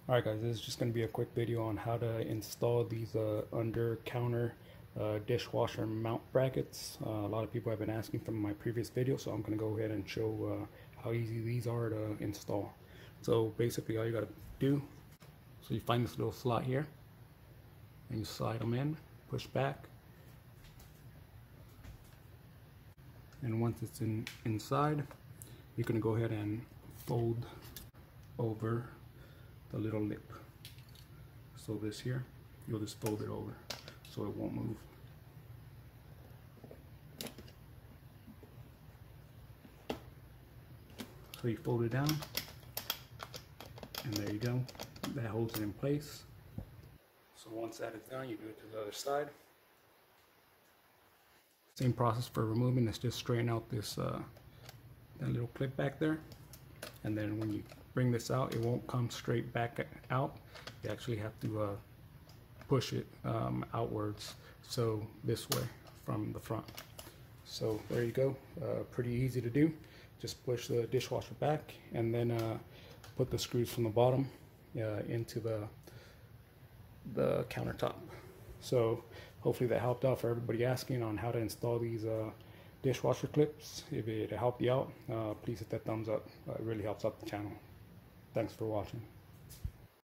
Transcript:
Alright guys, this is just going to be a quick video on how to install these under counter dishwasher mount brackets. A lot of people have been asking from my previous video, so I'm going to go ahead and show how easy these are to install. So basically all you got to do, so you find this little slot here and you slide them in, push back, and once it's inside, you're going to go ahead and fold over the little lip. So this here, you'll just fold it over so it won't move. So you fold it down, and there you go. That holds it in place. So once that is done, you do it to the other side. Same process for removing. Let's just straighten out this that little clip back there, and then when you bring this out, it won't come straight back out. You actually have to push it outwards, so this way from the front. So there you go. Pretty easy to do. Just push the dishwasher back and then put the screws from the bottom into the countertop. So hopefully that helped out for everybody asking on how to install these dishwasher clips. If it helped you out, please hit that thumbs up. It really helps out the channel. Thanks for watching.